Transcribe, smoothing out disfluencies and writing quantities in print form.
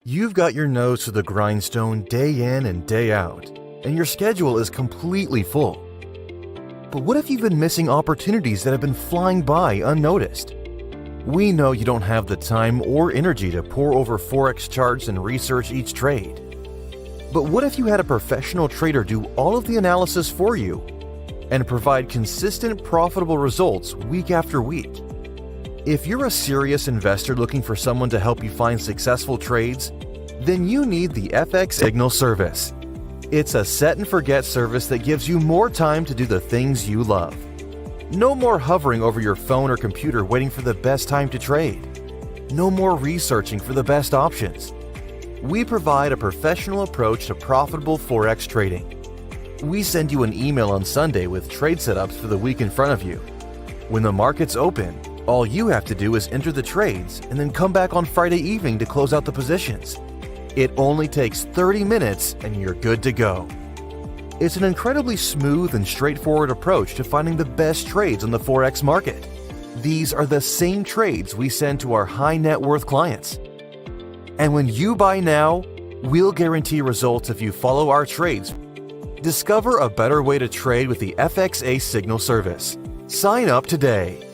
You've got your nose to the grindstone day in and day out, and your schedule is completely full. But what if you've been missing opportunities that have been flying by unnoticed? We know you don't have the time or energy to pore over Forex charts and research each trade. But what if you had a professional trader do all of the analysis for you and provide consistent, profitable results week after week? If you're a serious investor looking for someone to help you find successful trades, then you need the FX Signal service. It's a set-and-forget service that gives you more time to do the things you love. No more hovering over your phone or computer waiting for the best time to trade. No more researching for the best options. We provide a professional approach to profitable Forex trading. We send you an email on Sunday with trade setups for the week in front of you. When the markets open, all you have to do is enter the trades and then come back on Friday evening to close out the positions. It only takes 30 minutes and you're good to go. It's an incredibly smooth and straightforward approach to finding the best trades on the Forex market. These are the same trades we send to our high net worth clients. And when you buy now, we'll guarantee results if you follow our trades. Discover a better way to trade with the FXA Signal service. Sign up today.